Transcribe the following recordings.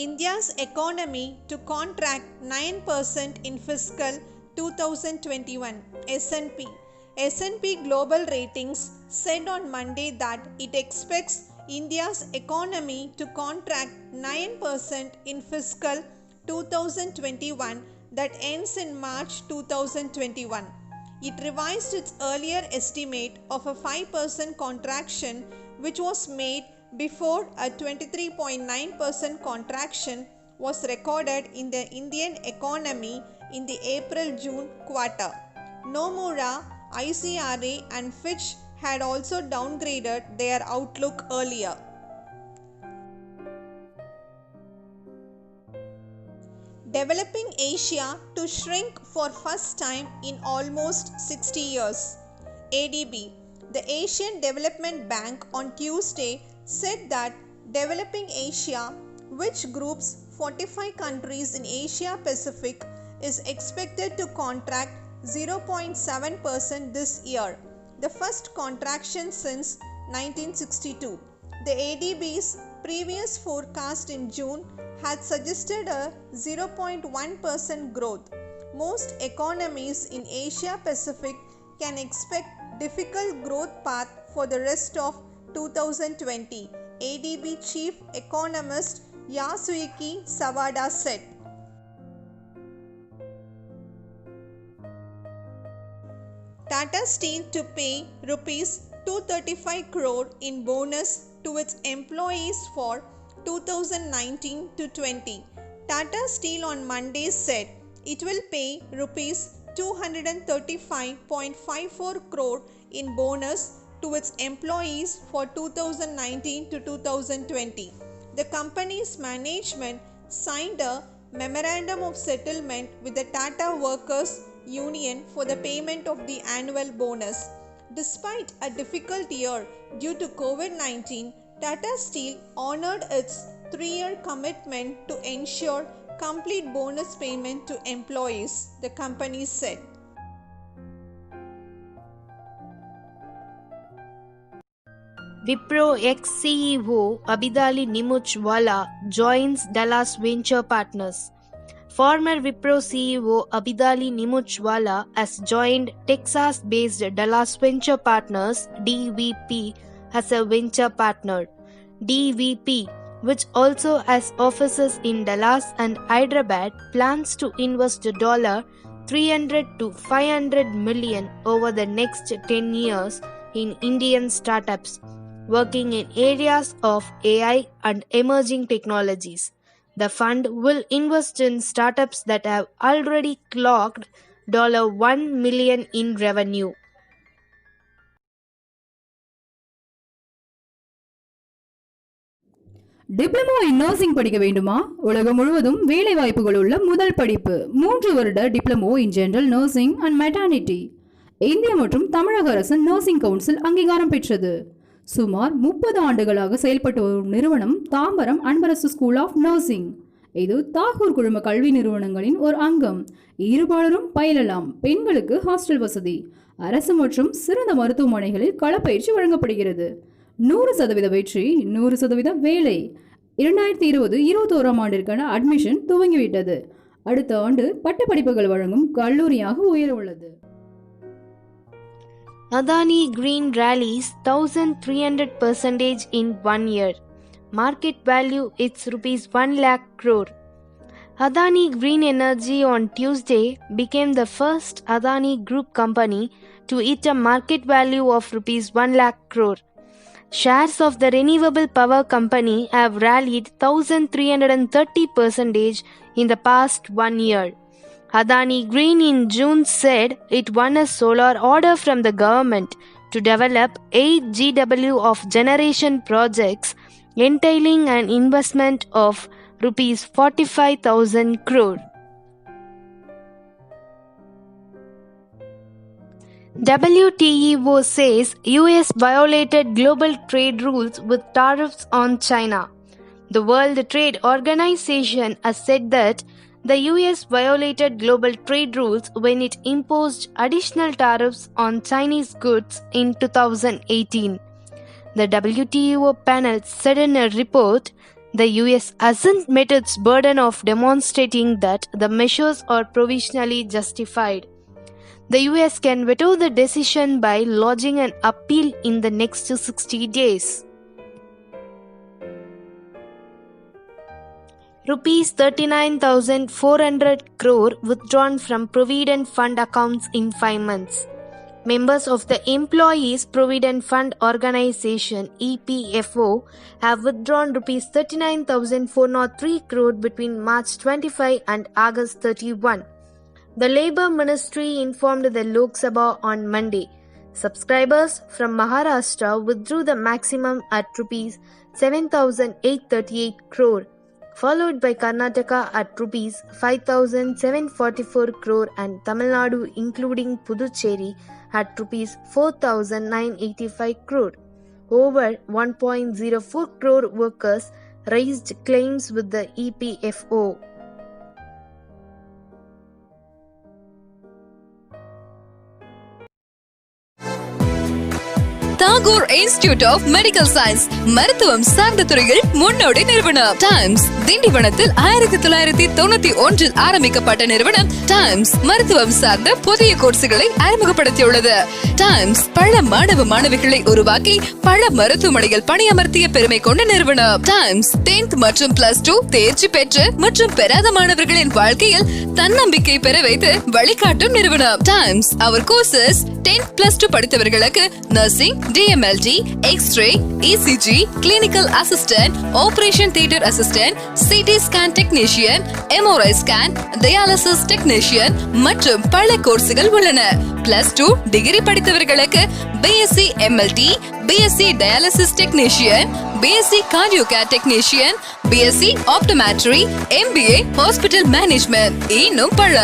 India's economy to contract 9% in fiscal 2021. S&P. S&P Global Ratings said on Monday that it expects India's economy to contract 9% in fiscal 2021 that ends in March 2021. It revised its earlier estimate of a 5% contraction, which was made before a 23.9% contraction was recorded in the Indian economy in the April-June quarter. Nomura, ICRA and Fitch had also downgraded their outlook earlier. Developing Asia to shrink for first time in almost 60 years. ADB. The Asian Development Bank on Tuesday said that developing Asia, which groups 45 countries in Asia Pacific, is expected to contract 0.7% this year, the first contraction since 1962. The ADB's previous forecast in June had suggested a 0.1% growth. Most economies in Asia Pacific can expect difficult growth path for the rest of 2020, ADB Chief Economist Yasuaki Sawada said. Tata Steel to pay Rs 235 crore in bonus to its employees for 2019 to 20. Tata Steel on Monday said it will pay Rs 235.54 crore in bonus to its employees for 2019 to 2020. The company's management signed a memorandum of settlement with the Tata Workers Union for the payment of the annual bonus. Despite a difficult year due to COVID-19, Tata Steel honored its 3-year commitment to ensure complete bonus payment to employees, the company said. Wipro ex-CEO Abidali Nimuchwala joins Dallas Venture Partners. Former Wipro CEO Abidali Nimuchwala has joined Texas-based Dallas Venture Partners (DVP) as a venture partner. DVP, which also has offices in Dallas and Hyderabad, plans to invest $300 to $500 million over the next 10 years in Indian startups working in areas of AI and emerging technologies. The fund will invest in startups that have already clocked $1 million in revenue. Diploma in nursing படிக்க வேண்டுமா? உலகம் முழுவதும் வேலை வாய்ப்புகள் உள்ள முதல் படிப்பு 3 வருட diploma in general nursing and maternity. இந்திய மற்றும் தமிழக அரசு நர்சிங் கவுன்சில் அங்கீகாரம் பெற்றது. சுமார் 30 ஆண்டுகளாக செயல்பட்டு வரும் நிறுவனம் Tambaram Anbarasu school of nursing. இது தாகூர் குழும கல்வி நிறுவனங்களின் ஒரு அங்கம். இருபாலரும் பயிலலாம். பெண்களுக்கு ஹாஸ்டல் வசதி. அரசு மற்றும் சிறந்த மருத்துவமனைகளில் களப்பயிற்சி வழங்கப்படுகிறது. 100% வெற்றி, 100% வேலை. 2020-21 ஆண்டிற்கான அட்மிஷன் துவங்கிவிட்டது. அடுத்த ஆண்டு பட்டப்படிப்புகள் வழங்கும் கல்லூரியாக உயர உள்ளது. Adani Green rallies 1,300% in 1 year. Market value its Rs 1 lakh crore. Adani Green Energy on Tuesday became the first Adani Group company to hit a market value of Rs 1 lakh crore. Shares of the renewable power company have rallied 1,330% in the past 1 year. Adani Green in June said it won a solar order from the government to develop 8 GW of generation projects entailing an investment of Rs 45,000 crore. WTO says US violated global trade rules with tariffs on China. The World Trade Organization has said that the US violated global trade rules when it imposed additional tariffs on Chinese goods in 2018. The WTO panel said in a report The US hasn't met its burden of demonstrating that the measures are provisionally justified. The US can veto the decision by lodging an appeal in the next 60 days. Rupees 39,400 crore withdrawn from Provident Fund accounts in 5 months. Members of the Employees Provident Fund Organization (EPFO) have withdrawn Rs 39,403 crore between March 25 and August 31. The Labour Ministry informed the Lok Sabha on Monday. Subscribers from Maharashtra withdrew the maximum at Rs 7,838 crore, followed by Karnataka at Rs 5,744 crore and Tamil Nadu including Puducherry at Rs 4,985 crore. Over 1.04 crore workers raised claims with the EPFO. Tagore institute of medical science மருத்துவம் சார்ந்த துறையில் முன்னோடி நிறுவனம். Times திண்டிவனத்தில் 1991 ஆரம்பிக்கப்பட்ட நிறுவனம் times மருத்துவம் சார்ந்த புதிய கோர்ஸ்களை அறிமுகப்படுத்தியுள்ளது. டைம்ஸ் பல மாணவ மாணவிகளை உருவாக்கி பல மருத்துவமனைகள் பணியமர்த்திய பெருமை கொண்ட நிறுவனம். டைம்ஸ் 10th மற்றும் +2 தேர்ச்சி பெற்று மற்றும் பெறாத மாணவர்களின் வாழ்க்கையில் தன்னம்பிக்கை பெற வைத்து வழிகாட்டும் நிறுவனம். டைம்ஸ் அவர் கோர்சஸ் 10th +2 படித்தவர்களுக்கு nursing, DMLT, X-ray, ECG, Clinical Assistant, Operation Theatre Assistant, CT Scan Technician, MRI Scan, Dialysis Technician மற்றும் பல கோர்ஸ்கள் உள்ளன. +2 டிகிரி படித்தவர்களுக்கு BSc MLT, BSc Dialysis Technician, BSc Cardio Care Technician, BSc Optometry, MBA Hospital Management இன்னும் பல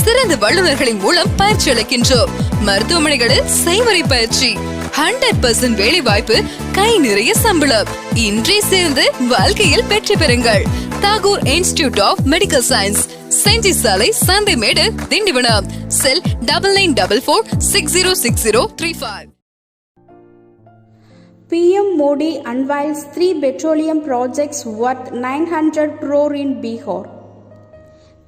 சிறந்த வல்லுநர்களின் மூலம் பயிற்சி அளிக்கின்றோம். மருத்துவமனைகளில் செய்முறை பயிற்சி, 100% வேலை வாய்ப்பு, கை நிறைய சம்பளம். இன்றே சேர்ந்து வாழ்க்கையில் வெற்றி பெறுங்கள். Tagore institute of medical science, Gingee சாலை, சந்தைமேடு, திண்டிவனம். செல் 9944606035. PM Modi unveils 3 petroleum projects worth 900 crore in Bihar.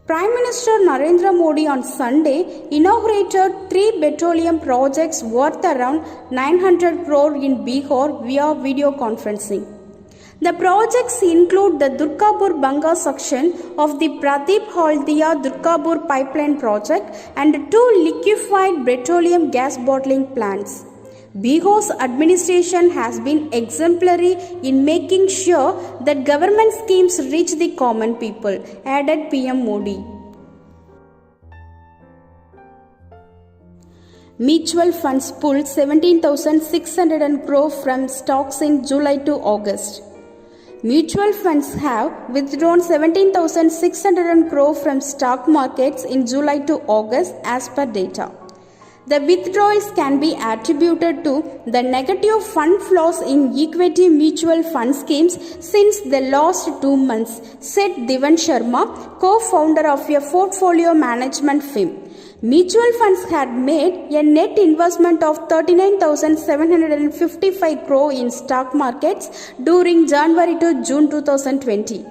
Prime Minister Narendra Modi on Sunday inaugurated 3 petroleum projects worth around 900 crore in Bihar via video conferencing. The projects include the Durgapur-Banga section of the Pradeep Haldia Durgapur pipeline project and 2 liquefied petroleum gas bottling plants. Bihar's administration has been exemplary in making sure that government schemes reach the common people, added PM Modi. Mutual funds pulled 17,600 crore from stocks in July to August. Mutual funds have withdrawn 17,600 crore from stock markets in July to August as per data. The withdrawals can be attributed to the negative fund flows in equity mutual fund schemes since the last 2 months, said Divan Sharma, co-founder of a portfolio management firm. Mutual funds had made a net investment of 39,755 crore in stock markets during January to June 2020.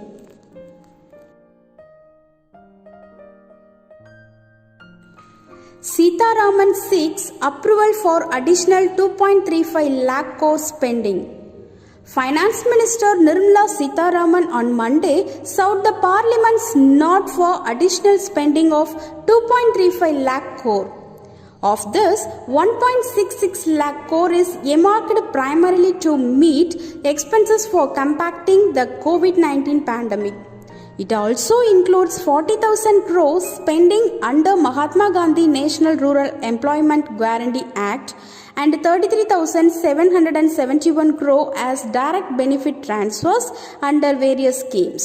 Sitharaman seeks approval for additional 2.35 lakh crore spending. Finance Minister Nirmala Sitharaman on Monday sought the Parliament's nod for additional spending of 2.35 lakh crore. Of this, 1.66 lakh crore is earmarked primarily to meet expenses for combating the COVID-19 pandemic. It also includes 40,000 crore spending under Mahatma Gandhi National Rural Employment Guarantee Act and 33,771 crore as direct benefit transfers under various schemes.